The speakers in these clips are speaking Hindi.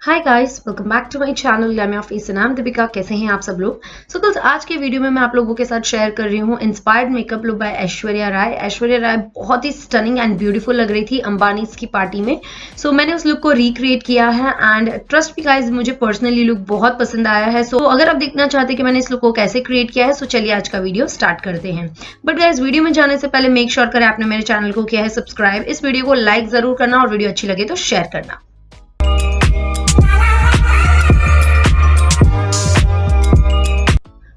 Hi guys, welcome back to my channel glam of face and I am Deepika. कैसे हैं आप सब लोग? सो गर्ल्स, आज के वीडियो में मैं आप लोगों के साथ शेयर कर रही हूँ inspired makeup look by Aishwarya Rai. Aishwarya Rai बहुत ही स्टनिंग एंड ब्यूटीफुल लग रही थी अंबानीज की पार्टी में। सो मैंने उस लुक को रिक्रिएट किया है एंड ट्रस्ट मी गाइस, मुझे पर्सनली लुक बहुत पसंद आया है। सो अगर आप देखना चाहते हैं कि मैंने इस लुक को कैसे क्रिएट किया है, सो चलिए आज का वीडियो स्टार्ट करते हैं। बट गाइस, वीडियो में जाने से पहले मेक श्योर करें आपने मेरे चैनल को किया है सब्सक्राइब। इस वीडियो को लाइक जरूर करना और वीडियो अच्छी लगे तो शेयर करना।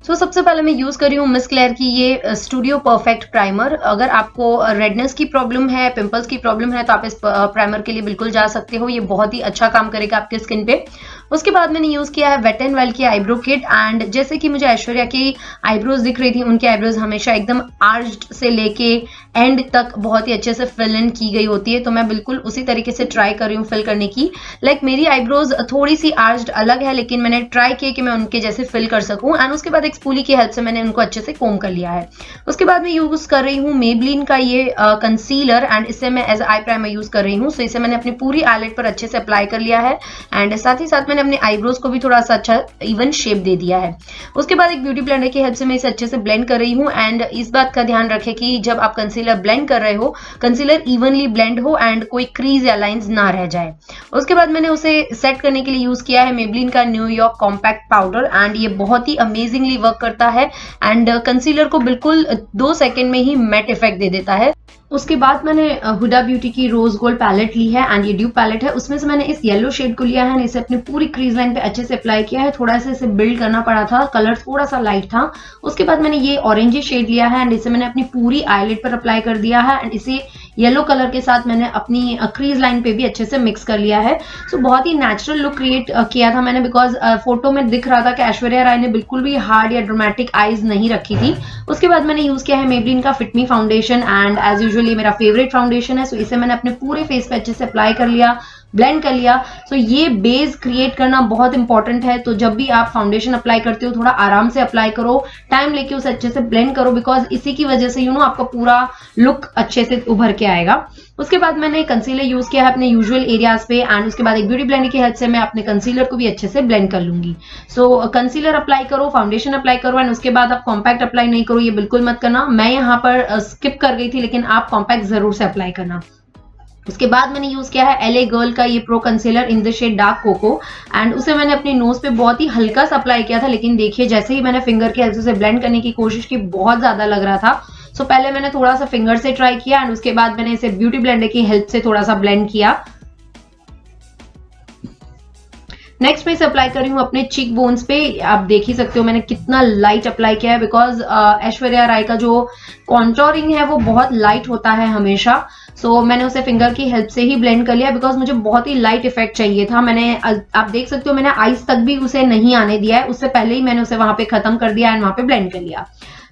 तो सबसे पहले मैं यूज कर रही हूँ मिस क्लेयर की ये स्टूडियो परफेक्ट प्राइमर। अगर आपको रेडनेस की प्रॉब्लम है, पिंपल्स की प्रॉब्लम है, तो आप इस प्राइमर के लिए बिल्कुल जा सकते हो। ये बहुत ही अच्छा काम करेगा आपके स्किन पे। उसके बाद मैंने यूज किया है वेट एंड वाइल्ड की आईब्रो किट। एंड जैसे कि मुझे ऐश्वर्या की आईब्रोज दिख रही थी, उनकी आईब्रोज हमेशा एकदम आर्च्ड से लेके एंड तक बहुत ही अच्छे से फिल इन की गई होती है, तो मैं बिल्कुल उसी तरीके से ट्राई कर रही हूँ फिल करने की। लाइक मेरी आईब्रोज थोड़ी सी आर्च्ड अलग है, लेकिन मैंने ट्राई किया कि मैं उनके जैसे फिल कर सकूं। एंड उसके बाद एक स्पूली की हेल्प से मैंने उनको अच्छे से कोम कर लिया है। उसके बाद मैं यूज कर रही हूँ मेबलिन का ये कंसीलर एंड इसे मैं एज आई प्राइमर यूज कर रही हूँ। सो इसे मैंने अपनी पूरी आईलेट पर अच्छे से अप्लाई कर लिया है एंड साथ ही साथ मैंने अपने आईब्रोज को भी थोड़ा सा अच्छा इवन शेप दे दिया है। उसके बाद एक ब्यूटी ब्लेंडर की हेल्प से मैं इसे अच्छे से ब्लेंड कर रही हूँ। एंड इस बात का ध्यान रखें कि जब आप कंसीलर ब्लेंड कर रहे हो, कंसीलर इवनली ब्लेंड हो एंड कोई क्रीज या लाइंस ना रह जाए। उसके बाद मैंने उसे सेट करने के लिए यूज किया है मेबलिन का न्यूयॉर्क कॉम्पैक्ट पाउडर एंड ये बहुत ही अमेजिंगली वर्क करता है एंड कंसीलर को बिल्कुल 2 सेकंड में ही मैट इफेक्ट दे देता है। उसके बाद मैंने हुडा ब्यूटी की रोज गोल्ड पैलेट ली है एंड ये ड्यूप पैलेट है। उसमें से मैंने इस येलो शेड को लिया है एंड इसे अपनी पूरी क्रीज लाइन पे अच्छे से अप्लाई किया है। थोड़ा सा इसे बिल्ड करना पड़ा था, कलर थोड़ा सा लाइट था। उसके बाद मैंने ये ऑरेंजी शेड लिया है एंड इसे मैंने अपनी पूरी आईलिड पर अप्लाई कर दिया है एंड इसे येलो कलर के साथ मैंने अपनी क्रीज लाइन पे भी अच्छे से मिक्स कर लिया है। सो बहुत ही नेचुरल लुक क्रिएट किया था मैंने, बिकॉज फोटो में दिख रहा था कि ऐश्वर्या राय ने बिल्कुल भी हार्ड या ड्रामेटिक आईज नहीं रखी थी। उसके बाद मैंने यूज किया है मेबलिन का fit me foundation and as usual ये मेरा फेवरेट फाउंडेशन है। सो इसे मैंने अपने पूरे फेस पे अच्छे से अप्लाई कर लिया, ब्लेंड कर लिया। सो ये बेस क्रिएट करना बहुत इंपॉर्टेंट है, तो जब भी आप फाउंडेशन अप्लाई करते हो थोड़ा आराम से अप्लाई करो, टाइम लेके उसे अच्छे से ब्लेंड करो, बिकॉज इसी की वजह से आपका पूरा लुक अच्छे से उभर के आएगा। उसके बाद मैंने कंसीलर यूज किया है अपने यूजुअल एरियाज पे एंड उसके बाद एक ब्यूटी ब्लेंडर की हेल्प से मैं अपने कंसीलर को भी अच्छे से ब्लेंड कर लूंगी। सो कंसीलर अप्लाई करो, फाउंडेशन अप्लाई करो एंड उसके बाद आप कॉम्पैक्ट अप्लाई नहीं करो, ये बिल्कुल मत करना। मैं यहाँ पर स्किप कर गई थी, लेकिन आप कॉम्पैक्ट जरूर से अप्लाई करना। उसके बाद मैंने यूज किया है एलए गर्ल का ये pro concealer in the shade dark cocoa and उसे मैंने अपने नोज पे बहुत ही हल्का सा अप्लाई किया था, लेकिन देखिए जैसे ही मैंने फिंगर की हेल्प से ब्लेंड करने की कोशिश की, बहुत ज्यादा लग रहा था। सो पहले मैंने थोड़ा सा फिंगर से ट्राई किया एंड उसके बाद मैंने इसे ब्यूटी ब्लेंडर की हेल्प से थोड़ा सा ब्लेंड किया। नेक्स्ट मैं इसे अप्लाई कर रही हूँ अपने चीक बोन्स पे। आप देख ही सकते हो मैंने कितना लाइट अप्लाई किया है, बिकॉज ऐश्वर्या राय का जो कॉन्टोरिंग है वो बहुत लाइट होता है हमेशा। सो मैंने उसे फिंगर की हेल्प से ही ब्लेंड कर लिया, बिकॉज मुझे बहुत ही लाइट इफेक्ट चाहिए था। मैंने आप देख सकते हो मैंने आईज तक भी उसे नहीं आने दिया है, उससे पहले ही मैंने उसे वहां पे खत्म कर दिया एंड वहां पे ब्लेंड कर लिया।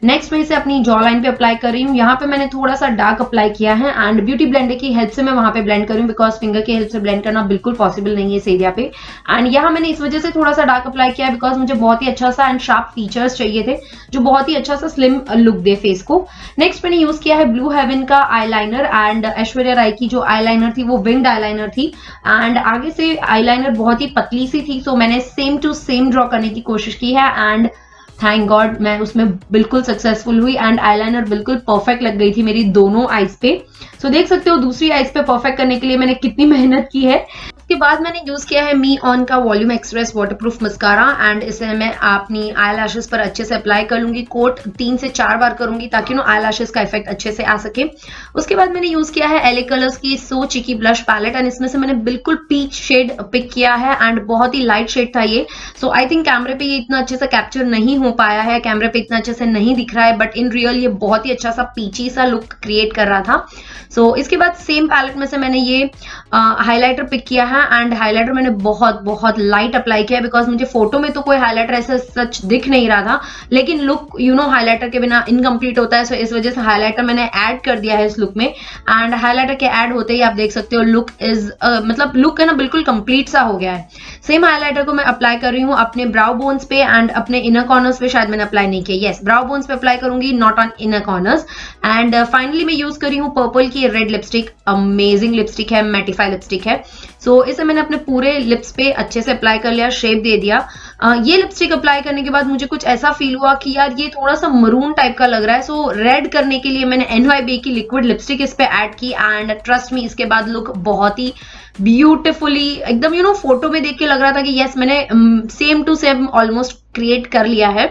नेक्स्ट मैं इसे अपनी जॉ लाइन पे अप्लाई कर रही हूँ। यहाँ पे मैंने थोड़ा सा डार्क अप्लाई किया है एंड ब्यूटी ब्लेंडर की हेल्प से मैं वहां पे ब्लेंड कर रही हूँ, बिकॉज फिंगर की हेल्प से ब्लेंड करना बिल्कुल पॉसिबल नहीं है इस एरिया पे। एंड यहाँ मैंने इस वजह से थोड़ा सा डार्क अप्लाई किया है, बिकॉज मुझे बहुत ही अच्छा सा एंड शार्प फीचर्स चाहिए थे, जो बहुत ही अच्छा सा स्लिम लुक दे फेस को। नेक्स्ट मैंने यूज किया है ब्लू हेवन का आईलाइनर एंड ऐश्वर्या राय की जो आईलाइनर थी वो विंग्ड आईलाइनर थी एंड आगे से आईलाइनर बहुत ही पतली सी थी। सो मैंने सेम टू सेम ड्रॉ करने की कोशिश की है एंड थैंक गॉड मैं उसमें बिल्कुल सक्सेसफुल हुई एंड आईलाइनर बिल्कुल परफेक्ट लग गई थी मेरी दोनों आईज पे। सो देख सकते हो दूसरी आईज पे परफेक्ट करने के लिए मैंने कितनी मेहनत की है। उसके बाद मैंने यूज किया है मी ऑन का volume express waterproof mascara and इसे मैं अपनी आई लैशेस पर अच्छे से अप्लाई कर लूंगी। कोट 3 से 4 बार करूंगी ताकि आई लैशेस का इफेक्ट अच्छे से आ सके। उसके बाद मैंने यूज किया है एलए कलर्स की सो चिकी ब्लश पैलेट एंड इसमें से मैंने बिल्कुल पीच शेड पिक किया है एंड बहुत ही लाइट शेड था ये। सो आई थिंक कैमरे पे ये इतना अच्छे से कैप्चर नहीं हो पाया है, कैमरे पे इतना अच्छे से नहीं दिख रहा है, बट इन रियल ये बहुत ही अच्छा सा पीची सा लुक क्रिएट कर रहा था। सो इसके बाद सेम पैलेट में से मैंने ये हाइलाइटर पिक किया है एंड हाइलाइटर मैंने बहुत लाइट अप्लाई किया है, बिकॉज मुझे फोटो में तो कोई हाइलाइटर ऐसा सच दिख नहीं रहा था, लेकिन लुक हाइलाइटर के बिना इनकम्प्लीट होता है। सो इस वजह से हाइलाइटर मैंने ऐड कर दिया है इस लुक में एंड हाइलाइटर के ऐड होते ही आप देख सकते हो लुक इज मतलब लुक है ना बिल्कुल कंप्लीट सा हो गया है। सेम हाइलाइटर को मैं अप्लाई कर रही हूँ अपने ब्राउ बोन्स पे एंड अपने इनर कॉर्नर्स पे शायद मैंने अप्लाई नहीं किया, यस ब्राउ बोन्स पे अप्लाई करूंगी, not on inner corners. And finally मैं यूज कर रही हूँ पर्पल की रेड लिपस्टिक, अमेजिंग लिपस्टिक है, मैटिफाई लिपस्टिक है। सो इसे मैंने अपने पूरे लिप्स पे अच्छे से अप्लाई कर लिया, शेप दे दिया। ये लिपस्टिक अप्लाई करने के बाद मुझे कुछ ऐसा फील हुआ कि यार ये थोड़ा सा मरून टाइप का लग रहा है। सो रेड करने के लिए मैंने NYB की लिक्विड लिपस्टिक इस पे ऐड की एंड ट्रस्ट मी इसके बाद लुक बहुत ही ब्यूटिफुली एकदम यू नो फोटो में देख के लग रहा था कि यस मैंने same to same almost create कर लिया है।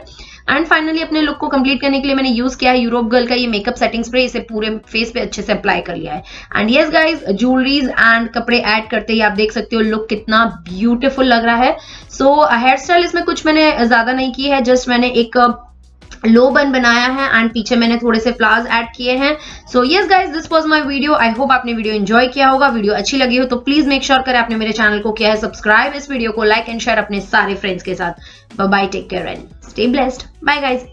एंड फाइनली अपने लुक को कंप्लीट करने के लिए मैंने यूज किया है यूरोप गर्ल का ये मेकअप सेटिंग स्प्रे, इसे पूरे फेस पे अच्छे से अप्लाई कर लिया है। And yes guys, jewelleries and कपड़े ऐड करते ही आप देख सकते हो लुक कितना ब्यूटीफुल लग रहा है। सो हेयर स्टाइल इसमें कुछ मैंने ज्यादा नहीं की है, जस्ट मैंने एक लो बन बनाया है एंड पीछे मैंने थोड़े से फ्लावर्स ऐड किए हैं। So yes guys, this was my video. I hope आपने वीडियो एंजॉय किया होगा। वीडियो अच्छी लगी हो तो प्लीज मेक श्योर करें आपने मेरे चैनल को किया है सब्सक्राइब, इस वीडियो को लाइक एंड शेयर अपने सारे फ्रेंड्स के साथ। Bye bye, take care and stay blessed. Bye guys.